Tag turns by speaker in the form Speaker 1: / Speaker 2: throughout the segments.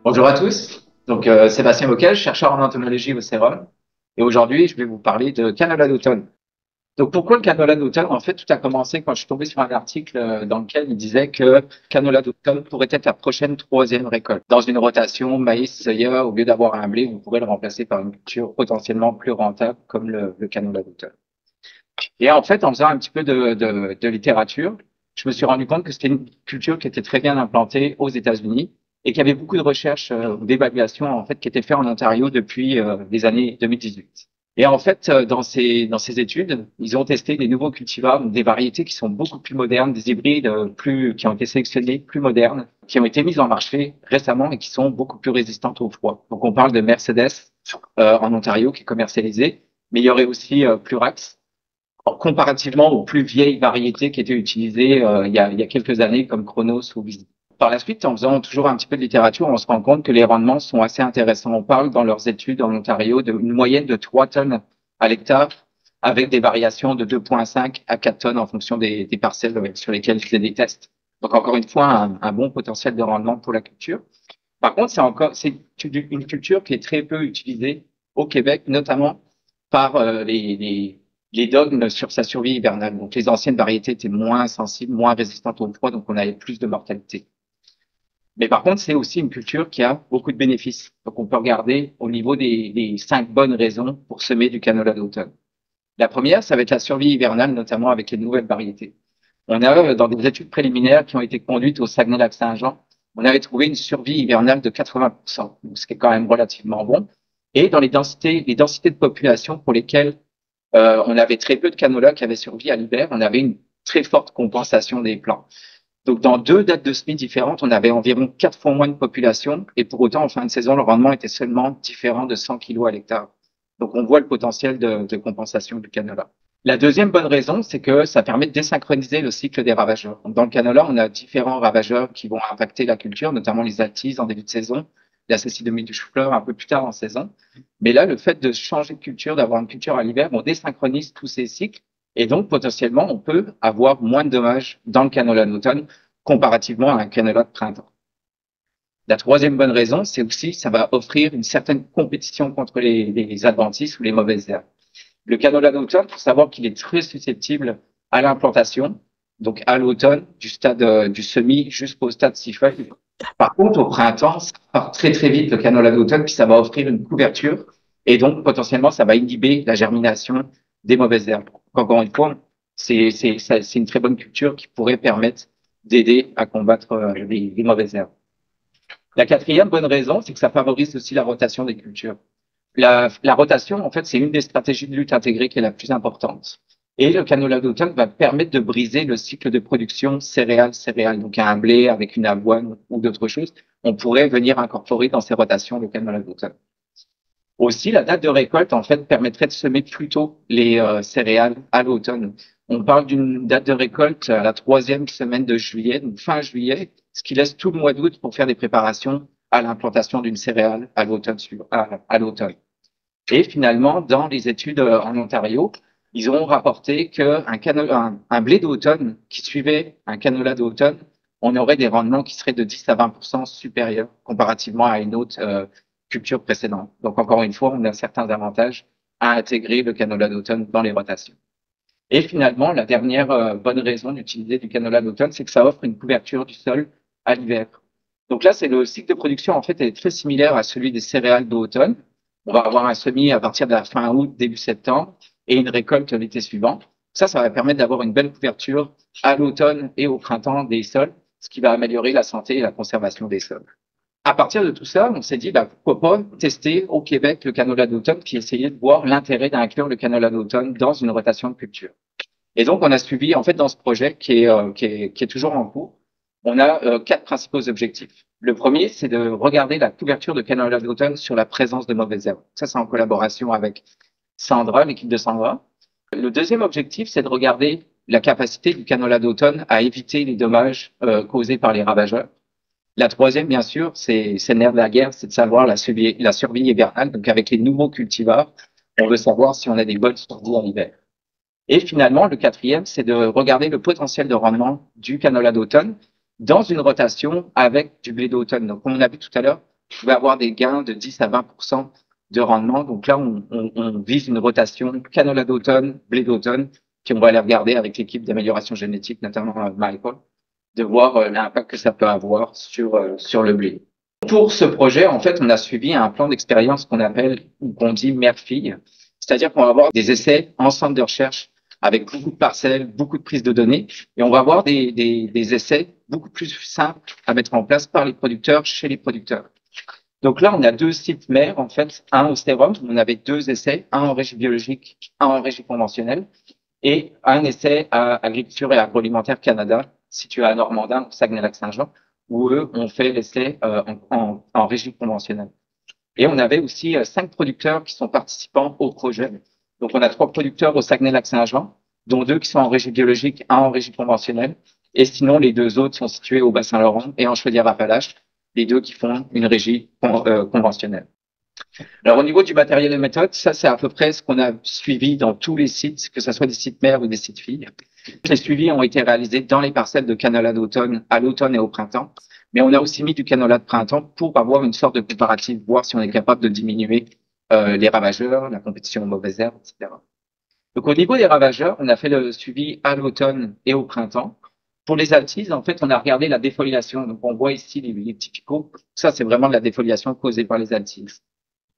Speaker 1: Bonjour à tous. Sébastien Bockel, chercheur en entomologie au Cérum. Et aujourd'hui, je vais vous parler de canola d'automne. Donc, pourquoi le canola d'automne? En fait, tout a commencé quand je suis tombé sur un article dans lequel il disait que canola d'automne pourrait être la prochaine troisième récolte. Dans une rotation maïs-soya, au lieu d'avoir un blé, vous pourrez le remplacer par une culture potentiellement plus rentable comme le canola d'automne. Et en fait, en faisant un petit peu de littérature, je me suis rendu compte que c'était une culture qui était très bien implantée aux États-Unis et qu'il y avait beaucoup de recherches d'évaluation en fait qui étaient faites en Ontario depuis les années 2018. Et en fait, dans ces études, ils ont testé des nouveaux cultivars, donc des variétés qui sont beaucoup plus modernes, des hybrides qui ont été sélectionnés, plus modernes, qui ont été mises en marché récemment et qui sont beaucoup plus résistantes au froid. Donc on parle de Mercedes en Ontario qui est commercialisé, mais il y aurait aussi Plurax comparativement aux plus vieilles variétés qui étaient utilisées il y a quelques années comme Chronos ou Visi. Par la suite, en faisant toujours un petit peu de littérature, on se rend compte que les rendements sont assez intéressants. On parle dans leurs études en Ontario d'une moyenne de 3 tonnes à l'hectare avec des variations de 2,5 à 4 tonnes en fonction des parcelles sur lesquelles ils faisaient des tests. Donc encore une fois, un bon potentiel de rendement pour la culture. Par contre, c'est une culture qui est très peu utilisée au Québec, notamment par les dogmes sur sa survie hivernale. Donc, les anciennes variétés étaient moins sensibles, moins résistantes au froid, donc on avait plus de mortalité. Mais par contre, c'est aussi une culture qui a beaucoup de bénéfices. Donc, on peut regarder au niveau des 5 bonnes raisons pour semer du canola d'automne. La première, ça va être la survie hivernale, notamment avec les nouvelles variétés. On a, dans des études préliminaires qui ont été conduites au Saguenay-Lac-Saint-Jean, on avait trouvé une survie hivernale de 80%, donc ce qui est quand même relativement bon. Et dans les densités de population pour lesquelles on avait très peu de canola qui avaient survécu à l'hiver. On avait une très forte compensation des plants. Donc, dans 2 dates de semis différentes, on avait environ 4 fois moins de population. Et pour autant, en fin de saison, le rendement était seulement différent de 100 kilos à l'hectare. Donc, on voit le potentiel de compensation du canola. La deuxième bonne raison, c'est que ça permet de désynchroniser le cycle des ravageurs. Donc, dans le canola, on a différents ravageurs qui vont impacter la culture, notamment les altises en début de saison, la cécidomyie du chou-fleur un peu plus tard en saison. Mais là, le fait de changer de culture, d'avoir une culture à l'hiver, on désynchronise tous ces cycles et donc potentiellement on peut avoir moins de dommages dans le canola d'automne comparativement à un canola de printemps. La troisième bonne raison, c'est aussi ça va offrir une certaine compétition contre les adventices ou les mauvaises herbes. Le canola d'automne, il faut savoir qu'il est très susceptible à l'implantation, donc à l'automne, du stade du semis jusqu'au stade 6 feuilles. Par contre, au printemps, ça part très très vite le canola d'automne, puis ça va offrir une couverture, et donc potentiellement ça va inhiber la germination des mauvaises herbes. Encore une fois, c'est une très bonne culture qui pourrait permettre d'aider à combattre les mauvaises herbes. La quatrième bonne raison, c'est que ça favorise aussi la rotation des cultures. La rotation, en fait, c'est une des stratégies de lutte intégrée qui est la plus importante. Et le canola d'automne va permettre de briser le cycle de production céréales-céréales. Donc, un blé avec une avoine ou d'autres choses, on pourrait venir incorporer dans ces rotations le canola d'automne. Aussi, la date de récolte, en fait, permettrait de semer plus tôt les céréales à l'automne. On parle d'une date de récolte à la troisième semaine de juillet, donc fin juillet, ce qui laisse tout le mois d'août pour faire des préparations à l'implantation d'une céréale à l'automne à l'automne. Et finalement, dans les études en Ontario, ils ont rapporté qu'un blé d'automne qui suivait un canola d'automne, on aurait des rendements qui seraient de 10 à 20% supérieurs comparativement à une autre culture précédente. Donc, encore une fois, on a certains avantages à intégrer le canola d'automne dans les rotations. Et finalement, la dernière bonne raison d'utiliser du canola d'automne, c'est que ça offre une couverture du sol à l'hiver. Donc là, c'est le cycle de production, en fait, est très similaire à celui des céréales d'automne. On va avoir un semis à partir de la fin août, début septembre, et une récolte l'été suivant. Ça va permettre d'avoir une belle couverture à l'automne et au printemps des sols, ce qui va améliorer la santé et la conservation des sols. À partir de tout ça, on s'est dit, bah, pourquoi pas tester au Québec le canola d'automne, puis essayer de voir l'intérêt d'inclure le canola d'automne dans une rotation de culture. Et donc, on a suivi, en fait, dans ce projet qui est toujours en cours, on a 4 principaux objectifs. Le premier, c'est de regarder la couverture de canola d'automne sur la présence de mauvaises herbes. Ça, c'est en collaboration avec Sandra, l'équipe de Sandra. Le deuxième objectif, c'est de regarder la capacité du canola d'automne à éviter les dommages causés par les ravageurs. La troisième, bien sûr, c'est le nerf de la guerre, c'est de savoir la survie hivernale. Donc, avec les nouveaux cultivars, on veut savoir si on a des bonnes survies en hiver. Et finalement, le quatrième, c'est de regarder le potentiel de rendement du canola d'automne dans une rotation avec du blé d'automne. Donc, comme on a vu tout à l'heure, je pouvais avoir des gains de 10 à 20% de rendement. Donc là, on vise une rotation canola d'automne, blé d'automne, puis on va aller regarder avec l'équipe d'amélioration génétique, notamment Michael, de voir l'impact que ça peut avoir sur le blé. Pour ce projet, en fait, on a suivi un plan d'expérience qu'on appelle, ou qu'on dit mère-fille. C'est-à-dire qu'on va avoir des essais en centre de recherche avec beaucoup de parcelles, beaucoup de prises de données, et on va avoir des essais beaucoup plus simples à mettre en place par les producteurs, chez les producteurs. Donc là, on a deux sites mères, en fait, un au sérum, on avait deux essais, un en régie biologique, un en régie conventionnelle, et un essai à Agriculture et Agroalimentaire Canada, situé à Normandin, au Saguenay-Lac-Saint-Jean, où eux ont fait l'essai en régie conventionnelle. Et on avait aussi 5 producteurs qui sont participants au projet. Donc on a 3 producteurs au Saguenay-Lac-Saint-Jean, dont 2 qui sont en régie biologique, un en régie conventionnelle. Et sinon, les 2 autres sont situés au Bas-Saint-Laurent et en Chaudière-Appalaches, les 2 qui font une régie conventionnelle. Alors au niveau du matériel et méthode, ça c'est à peu près ce qu'on a suivi dans tous les sites, que ce soit des sites mères ou des sites filles. Les suivis ont été réalisés dans les parcelles de canola d'automne, à l'automne et au printemps. Mais on a aussi mis du canola de printemps pour avoir une sorte de comparatif, voir si on est capable de diminuer les ravageurs, la compétition aux mauvaises herbes, etc. Donc au niveau des ravageurs, on a fait le suivi à l'automne et au printemps. Pour les altises, en fait, on a regardé la défoliation. Donc on voit ici les petits picots. Ça, c'est vraiment de la défoliation causée par les altises.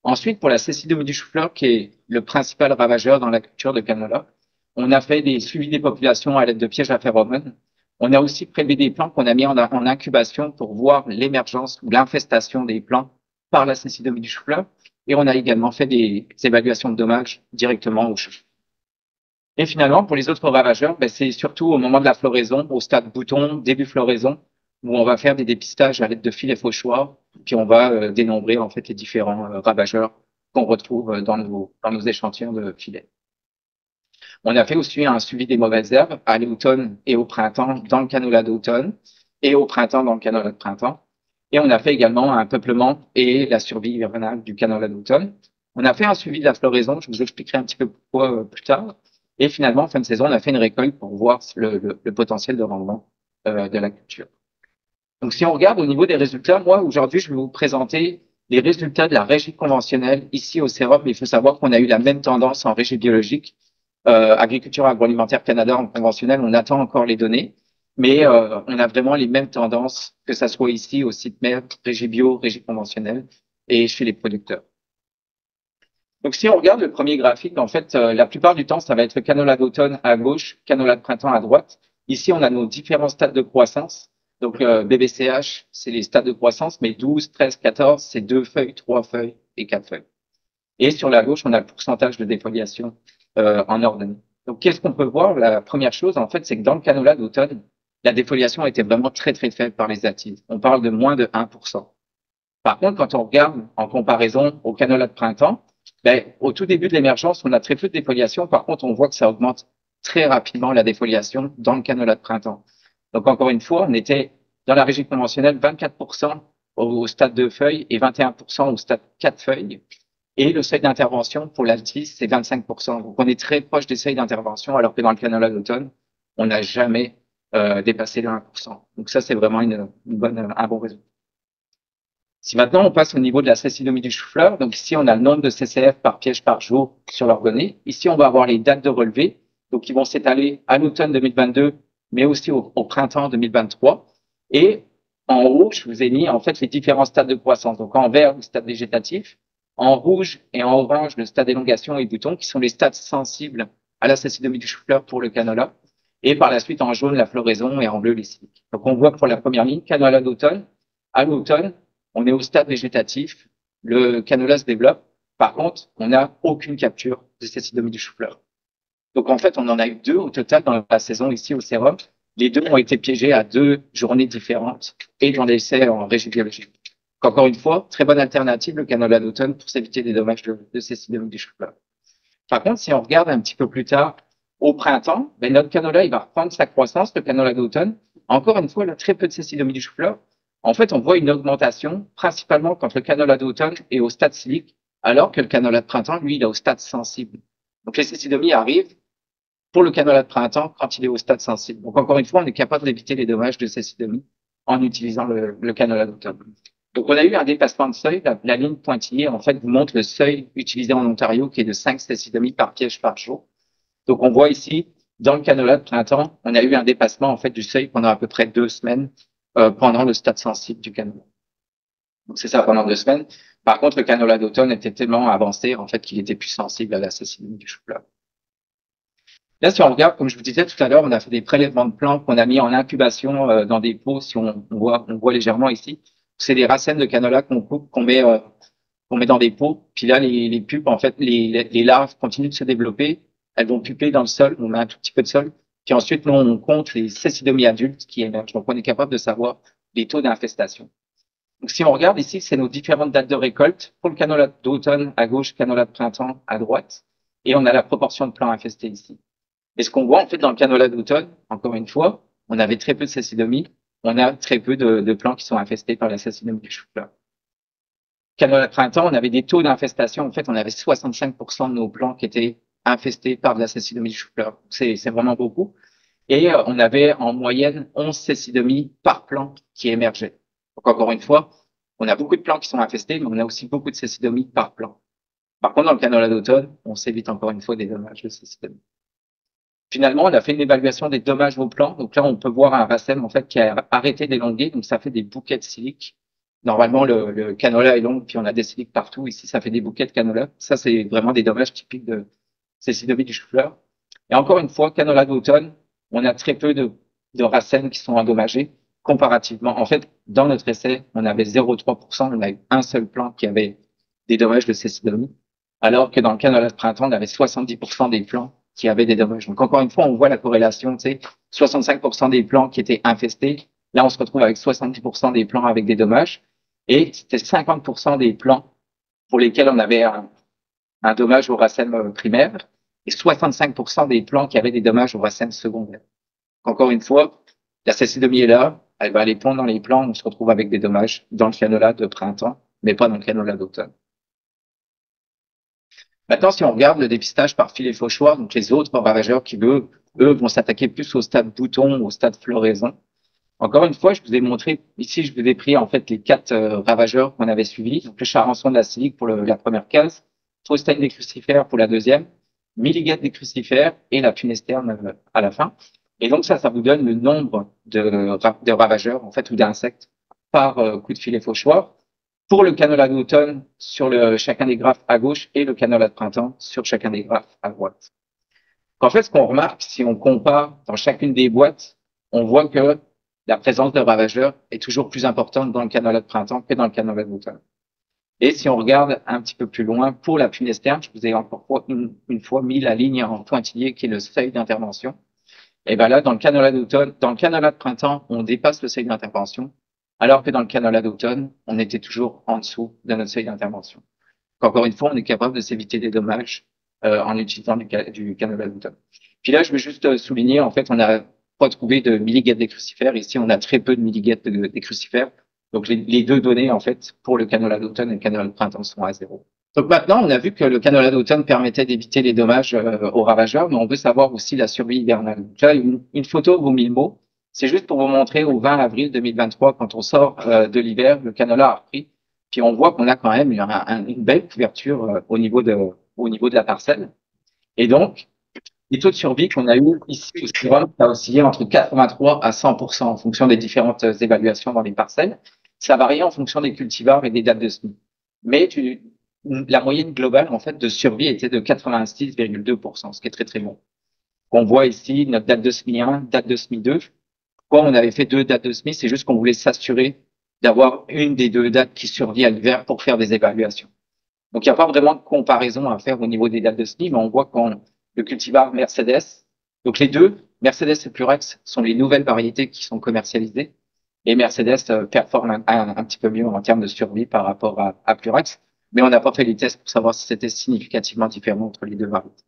Speaker 1: Ensuite, pour la cécidomie du chou-fleur, qui est le principal ravageur dans la culture de canola, on a fait des suivis des populations à l'aide de pièges à phéromones. On a aussi prélevé des plants qu'on a mis en incubation pour voir l'émergence ou l'infestation des plants par la cécidomie du chou-fleur. Et on a également fait des évaluations de dommages directement au chou. Et finalement, pour les autres ravageurs, ben, c'est surtout au moment de la floraison, au stade bouton, début floraison, où on va faire des dépistages à l'aide de filets fauchoirs, puis on va dénombrer en fait les différents ravageurs qu'on retrouve dans nos échantillons de filets. On a fait aussi un suivi des mauvaises herbes à l'automne et au printemps dans le canola d'automne et au printemps dans le canola de printemps. Et on a fait également un peuplement et la survie hivernale du canola d'automne. On a fait un suivi de la floraison, je vous expliquerai un petit peu pourquoi plus tard. Et finalement, en fin de saison, on a fait une récolte pour voir le potentiel de rendement de la culture. Donc, si on regarde au niveau des résultats, moi, aujourd'hui, je vais vous présenter les résultats de la régie conventionnelle ici au sérum. Il faut savoir qu'on a eu la même tendance en régie biologique. Agriculture agroalimentaire Canada en conventionnel, on attend encore les données, mais on a vraiment les mêmes tendances, que ça soit ici au site mère, régie bio, régie conventionnelle, et chez les producteurs. Donc, si on regarde le premier graphique, en fait, la plupart du temps, ça va être le canola d'automne à gauche, canola de printemps à droite. Ici, on a nos différents stades de croissance. Donc, BBCH, c'est les stades de croissance, mais 12, 13, 14, c'est 2 feuilles, 3 feuilles et 4 feuilles. Et sur la gauche, on a le pourcentage de défoliation en ordonnée. Donc, qu'est-ce qu'on peut voir? La première chose, en fait, c'est que dans le canola d'automne, la défoliation était vraiment très, très faible par les atides. On parle de moins de 1%. Par contre, quand on regarde en comparaison au canola de printemps, ben, au tout début de l'émergence, on a très peu de défoliation. Par contre, on voit que ça augmente très rapidement la défoliation dans le canola de printemps. Donc, encore une fois, on était dans la régie conventionnelle 24% au stade 2 feuilles et 21% au stade 4 feuilles. Et le seuil d'intervention pour l'altis, c'est 25%. Donc, on est très proche des seuils d'intervention, alors que dans le canola d'automne, on n'a jamais dépassé le 1%. Donc, ça, c'est vraiment un bon résultat. Si maintenant on passe au niveau de la cécidomie du chou-fleur, donc ici on a le nombre de CCF par piège par jour sur leurs données. Ici on va avoir les dates de relevé, donc qui vont s'étaler à l'automne 2022, mais aussi au printemps 2023. Et en haut, je vous ai mis en fait les différents stades de croissance. Donc en vert, le stade végétatif, en rouge et en orange, le stade élongation et bouton, qui sont les stades sensibles à la cécidomie du chou-fleur pour le canola. Et par la suite en jaune, la floraison et en bleu, les cycles. Donc on voit pour la première ligne, canola d'automne, à l'automne, on est au stade végétatif, le canola se développe. Par contre, on n'a aucune capture de cécidomie du chou-fleur. Donc, en fait, on en a eu 2 au total dans la saison ici au sérum. Les 2 ont été piégés à 2 journées différentes et dans des essais en régie biologique. Donc, encore une fois, très bonne alternative, le canola d'automne, pour s'éviter des dommages de cécidomie du chou-fleur. Par contre, si on regarde un petit peu plus tard, au printemps, ben, notre canola, il va reprendre sa croissance, le canola d'automne. Encore une fois, il a très peu de cécidomie du chou-fleur. En fait, on voit une augmentation, principalement quand le canola d'automne est au stade silique, alors que le canola de printemps, lui, il est au stade sensible. Donc, les cécidomies arrivent pour le canola de printemps quand il est au stade sensible. Donc, encore une fois, on est capable d'éviter les dommages de cécidomie en utilisant le canola d'automne. Donc, on a eu un dépassement de seuil. La ligne pointillée, en fait, vous montre le seuil utilisé en Ontario, qui est de 5 cécidomies par piège par jour. Donc, on voit ici, dans le canola de printemps, on a eu un dépassement, en fait, du seuil pendant à peu près 2 semaines, pendant le stade sensible du canola. Donc, c'est ça, pendant 2 semaines. Par contre, le canola d'automne était tellement avancé, en fait, qu'il était plus sensible à la cécidémie du chou-fleur. Là, si on regarde, comme je vous disais tout à l'heure, on a fait des prélèvements de plants qu'on a mis en incubation dans des pots. Si on voit légèrement ici, c'est des racines de canola qu'on coupe, qu'on met dans des pots. Puis là, les pupes, en fait, les larves continuent de se développer. Elles vont puper dans le sol. On met un tout petit peu de sol. Puis ensuite, nous, on compte les cécidomies adultes qui émergent. Donc, on est capable de savoir les taux d'infestation. Donc, si on regarde ici, c'est nos différentes dates de récolte. Pour le canola d'automne, à gauche, canola de printemps, à droite. Et on a la proportion de plants infestés ici. Et ce qu'on voit, en fait, dans le canola d'automne, encore une fois, on avait très peu de cécidomie. On a très peu de plants qui sont infestés par la cécidomie du chou-fleur. Canola de printemps, on avait des taux d'infestation. En fait, on avait 65% de nos plants qui étaient infestés par de la cécidomie du chou-fleur. C'est vraiment beaucoup. Et on avait en moyenne 11 cécidomies par plant qui émergeaient. Donc, encore une fois, on a beaucoup de plants qui sont infestés, mais on a aussi beaucoup de cécidomies par plant. Par contre, dans le canola d'automne, on s'évite encore une fois des dommages de cécidomie. Finalement, on a fait une évaluation des dommages aux plants. Donc là, on peut voir un racème en fait qui a arrêté d'élonguer. Donc ça fait des bouquets de silique. Normalement, le canola est long, puis on a des siliques partout. Ici, ça fait des bouquets de canola. Ça, c'est vraiment des dommages typiques de cécidomie du chou-fleur. Et encore une fois, canola d'automne, on a très peu de racèmes qui sont endommagés comparativement. En fait, dans notre essai, on avait 0,3%. On a eu un seul plant qui avait des dommages de cécidomie. Alors que dans le canola de printemps, on avait 70% des plants qui avaient des dommages. Donc, encore une fois, on voit la corrélation, tu sais, 65% des plants qui étaient infestés. Là, on se retrouve avec 70% des plants avec des dommages. Et c'était 50% des plants pour lesquels on avait un dommage au racème primaire et 65% des plants qui avaient des dommages au racème secondaire. Encore une fois, la cécidomie est là, elle va aller pondre dans les plants, on se retrouve avec des dommages dans le canola de printemps, mais pas dans le canola d'automne. Maintenant, si on regarde le dépistage par filet fauchoir, donc les autres ravageurs qui, eux, vont s'attaquer plus au stade bouton, au stade floraison. Encore une fois, je vous ai montré, ici, je vous ai pris en fait les 4 ravageurs qu'on avait suivis. Donc le charançon de la silique pour la première case, Trostène des crucifères pour la deuxième, Milligate des crucifères et la punesterne à la fin. Et donc ça vous donne le nombre de ravageurs en fait ou d'insectes par coup de filet fauchoir pour le canola d'automne sur chacun des graphes à gauche et le canola de printemps sur chacun des graphes à droite. En fait, ce qu'on remarque, si on compare dans chacune des boîtes, on voit que la présence de ravageurs est toujours plus importante dans le canola de printemps que dans le canola d'automne. Et si on regarde un petit peu plus loin, pour la punesterne, je vous ai encore une fois mis la ligne en pointillé qui est le seuil d'intervention. Et bien là, dans le canola d'automne, dans le canola de printemps, on dépasse le seuil d'intervention, alors que dans le canola d'automne, on était toujours en dessous de notre seuil d'intervention. Encore une fois, on est capable de s'éviter des dommages en utilisant du canola d'automne. Puis là, je veux juste souligner, en fait, on n'a pas trouvé de milligate des crucifères. Ici, on a très peu de milligate des crucifères. Donc, les deux données, en fait, pour le canola d'automne et le canola de printemps sont à 0. Donc maintenant, on a vu que le canola d'automne permettait d'éviter les dommages aux ravageurs, mais on veut savoir aussi la survie hivernale. Donc là, une photo vaut 1000 mots. C'est juste pour vous montrer au 20 avril 2023, quand on sort de l'hiver, le canola a repris. Puis on voit qu'on a quand même une belle couverture au niveau de la parcelle. Et donc, les taux de survie qu'on a eu ici au sérum, ça a oscillé entre 83 à 100% en fonction des différentes évaluations dans les parcelles. Ça variait en fonction des cultivars et des dates de semis. Mais la moyenne globale, en fait, de survie était de 86,2%, ce qui est très, très bon. On voit ici notre date de semis 1, date de semis 2. Pourquoi on avait fait 2 dates de semis? C'est juste qu'on voulait s'assurer d'avoir une des 2 dates qui survit à l'hiver pour faire des évaluations. Donc, il n'y a pas vraiment de comparaison à faire au niveau des dates de semis, mais on voit quand le cultivar Mercedes, donc les deux, Mercedes et Plurex, sont les nouvelles variétés qui sont commercialisées. Et Mercedes performe un petit peu mieux en termes de survie par rapport à Plurex. Mais on n'a pas fait les tests pour savoir si c'était significativement différent entre les deux variétés.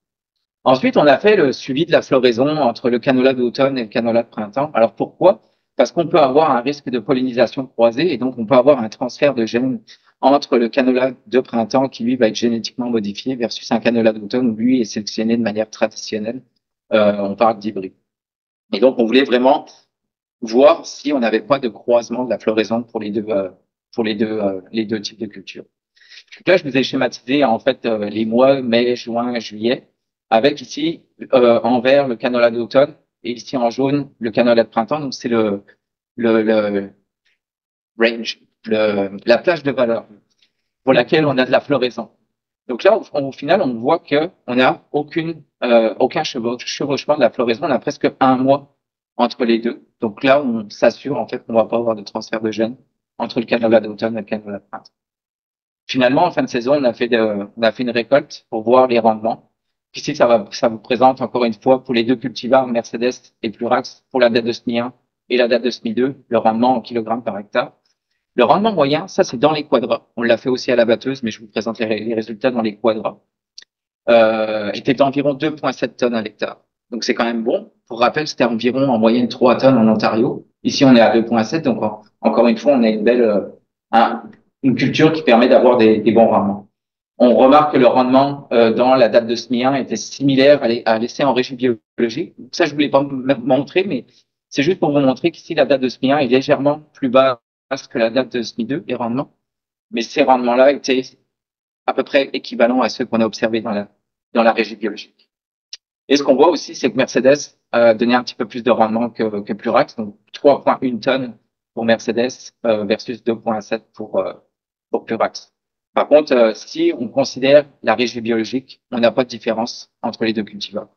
Speaker 1: Ensuite, on a fait le suivi de la floraison entre le canola d'automne et le canola de printemps. Alors pourquoi? Parce qu'on peut avoir un risque de pollinisation croisée et donc on peut avoir un transfert de gènes entre le canola de printemps qui lui va être génétiquement modifié versus un canola d'automne où lui est sélectionné de manière traditionnelle. On parle d'hybride. Et donc on voulait vraiment voir si on n'avait pas de croisement de la floraison pour les deux types de cultures. Donc là, je vous ai schématisé en fait les mois mai, juin, juillet, avec ici en vert le canola d'automne et ici en jaune le canola de printemps. Donc c'est le range, la plage de valeur pour laquelle on a de la floraison. Donc là, au final, on voit que on n'a aucun chevauchement de la floraison. On a presque un mois entre les deux. Donc là, on s'assure en fait qu'on va pas avoir de transfert de gènes entre le canola d'automne et le canola de printemps. Finalement, en fin de saison, on a fait une récolte pour voir les rendements. Ici, ça vous présente encore une fois pour les deux cultivars, Mercedes et Plurax, pour la date de SMI 1 et la date de SMI 2, le rendement en kilogrammes par hectare. Le rendement moyen, ça c'est dans les quadras. On l'a fait aussi à la batteuse, mais je vous présente les résultats dans les quadras. Était d'environ 2,7 tonnes à l'hectare. Donc c'est quand même bon. Pour rappel, c'était environ en moyenne 3 tonnes en Ontario. Ici, on est à 2,7. Donc encore une fois, on a une belle une culture qui permet d'avoir des bons rendements. On remarque que le rendement dans la date de SMI 1 était similaire à l'essai en régime biologique. Ça, je voulais pas montrer, mais c'est juste pour vous montrer qu'ici, la date de SMI 1 est légèrement plus basse que la date de SMI 2, les rendements. Mais ces rendements-là étaient à peu près équivalents à ceux qu'on a observés dans la régie biologique. Et ce qu'on voit aussi, c'est que Mercedes a donné un petit peu plus de rendement que Plurax, donc 3,1 tonnes pour Mercedes versus 2,7 pour Plurax. Par contre, si on considère la régie biologique, on n'a pas de différence entre les deux cultivars.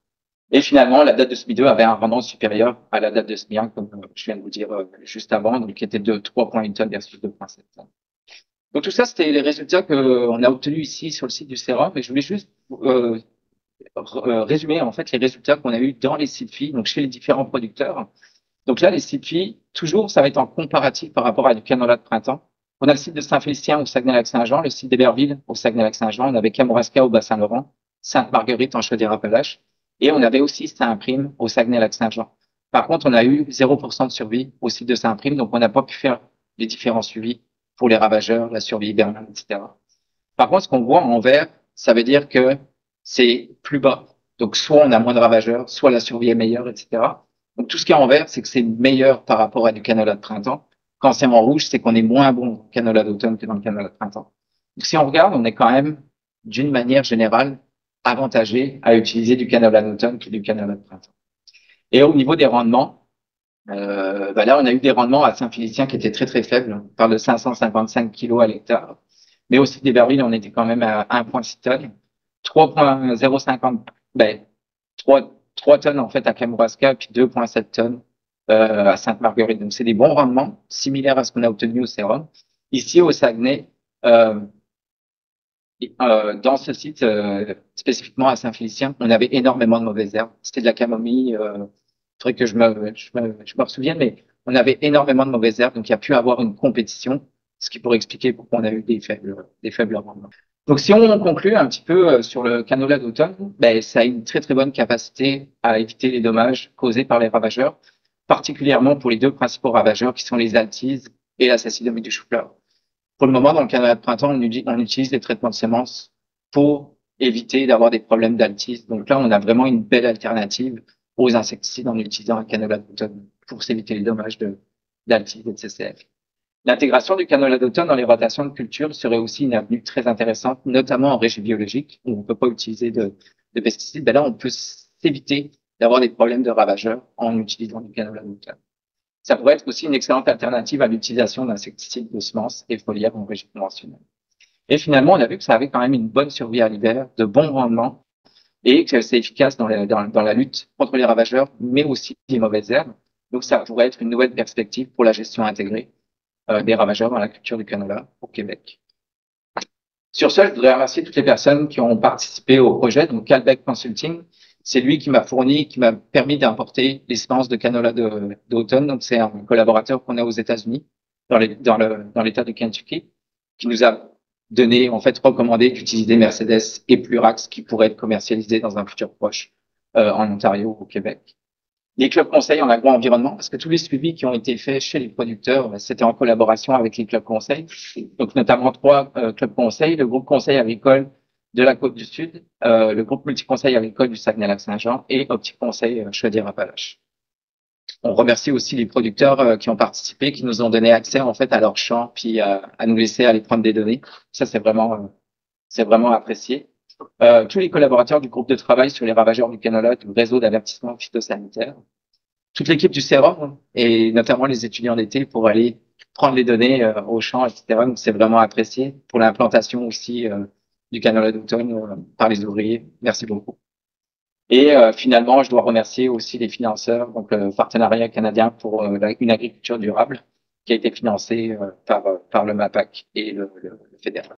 Speaker 1: Et finalement, la date de SMI 2 avait un rendement supérieur à la date de SMI 1, comme je viens de vous dire juste avant, donc qui était de 3,1 tonnes versus 2,7 tonnes. Donc tout ça, c'était les résultats qu'on a obtenus ici sur le site du Sérum. Et je voulais juste résumer en fait les résultats qu'on a eu dans les sites donc chez les différents producteurs. Donc là, les sites toujours, ça va être en comparatif par rapport à du canola de printemps. On a le site de Saint-Félicien au Saguenay-Lac-Saint-Jean, le site d'Héberville au Saguenay-Lac-Saint-Jean, on avait Kamouraska au Bas-Saint-Laurent, Sainte-Marguerite en Chaudière-Appalaches, et on avait aussi Saint-Prime au Saguenay-Lac-Saint-Jean. Par contre, on a eu 0% de survie au site de Saint-Prime, donc on n'a pas pu faire les différents suivis pour les ravageurs, la survie hivernale, etc. Par contre, ce qu'on voit en vert, ça veut dire que c'est plus bas. Donc, soit on a moins de ravageurs, soit la survie est meilleure, etc. Donc, tout ce qui est en vert, c'est que c'est meilleur par rapport à du canola de printemps. Quand c'est en rouge, c'est qu'on est moins bon dans le canola d'automne que dans le canola de printemps. Donc, si on regarde, on est quand même, d'une manière générale, avantagé à utiliser du canola d'automne que du canola de printemps. Et au niveau des rendements, là, on a eu des rendements à Saint-Félicien qui étaient très, très faibles. On parle de 555 kilos à l'hectare. Mais aussi d'Héberville, on était quand même à 1,6 tonnes. 3,050, 3 tonnes en fait à Kamouraska, puis 2,7 tonnes à Sainte-Marguerite. Donc c'est des bons rendements, similaires à ce qu'on a obtenu au Sérum. Ici au Saguenay, dans ce site, spécifiquement à Saint-Félicien, on avait énormément de mauvaises herbes. C'était de la camomille, truc que je me souviens, mais on avait énormément de mauvaises herbes, donc il y a pu avoir une compétition, ce qui pourrait expliquer pourquoi on a eu des faibles rendements. Donc si on conclut un petit peu sur le canola d'automne, ça a une très très bonne capacité à éviter les dommages causés par les ravageurs, particulièrement pour les deux principaux ravageurs qui sont les altises et la sacidumie du chou-fleur. Pour le moment, dans le canola de printemps, on utilise des traitements de semences pour éviter d'avoir des problèmes d'altise. Donc là, on a vraiment une belle alternative aux insecticides en utilisant un canola d'automne pour s'éviter les dommages d'altise et de CCF. L'intégration du canola d'automne dans les rotations de culture serait aussi une avenue très intéressante, notamment en régie biologique, où on ne peut pas utiliser de pesticides. Là, on peut s'éviter d'avoir des problèmes de ravageurs en utilisant du canola d'automne. Ça pourrait être aussi une excellente alternative à l'utilisation d'insecticides de semences et foliaires en régime conventionnel. Et finalement, on a vu que ça avait quand même une bonne survie à l'hiver, de bons rendements, et que c'est efficace dans la lutte contre les ravageurs, mais aussi les mauvaises herbes. Donc, ça pourrait être une nouvelle perspective pour la gestion intégrée des ravageurs dans la culture du canola au Québec. Sur ce, je voudrais remercier toutes les personnes qui ont participé au projet. Donc, Calbec Consulting, c'est lui qui m'a permis d'importer les semences de canola d'automne. Donc, c'est un collaborateur qu'on a aux États-Unis, dans l'État de Kentucky, qui nous a donné, en fait, recommandé d'utiliser Mercedes et Plurax qui pourraient être commercialisés dans un futur proche en Ontario, au Québec. Les clubs conseils en agro-environnement, parce que tous les suivis qui ont été faits chez les producteurs, c'était en collaboration avec les clubs conseils. Donc, notamment 3 clubs conseils, le groupe conseil agricole de la Côte du Sud, le groupe multiconseil agricole du Saguenay-Lac-Saint-Jean et Optique Conseil Chaudière-Appalaches. On remercie aussi les producteurs qui ont participé, qui nous ont donné accès en fait à leur champ, puis à nous laisser aller prendre des données. Ça, c'est vraiment apprécié. Tous les collaborateurs du groupe de travail sur les ravageurs du canola, du réseau d'avertissement phytosanitaire, toute l'équipe du sérum et notamment les étudiants d'été pour aller prendre les données au champ, etc. Donc c'est vraiment apprécié pour l'implantation aussi du canola d'automne par les ouvriers. Merci beaucoup. Et finalement, je dois remercier aussi les financeurs, donc le partenariat canadien pour une agriculture durable qui a été financé par le MAPAC et le fédéral.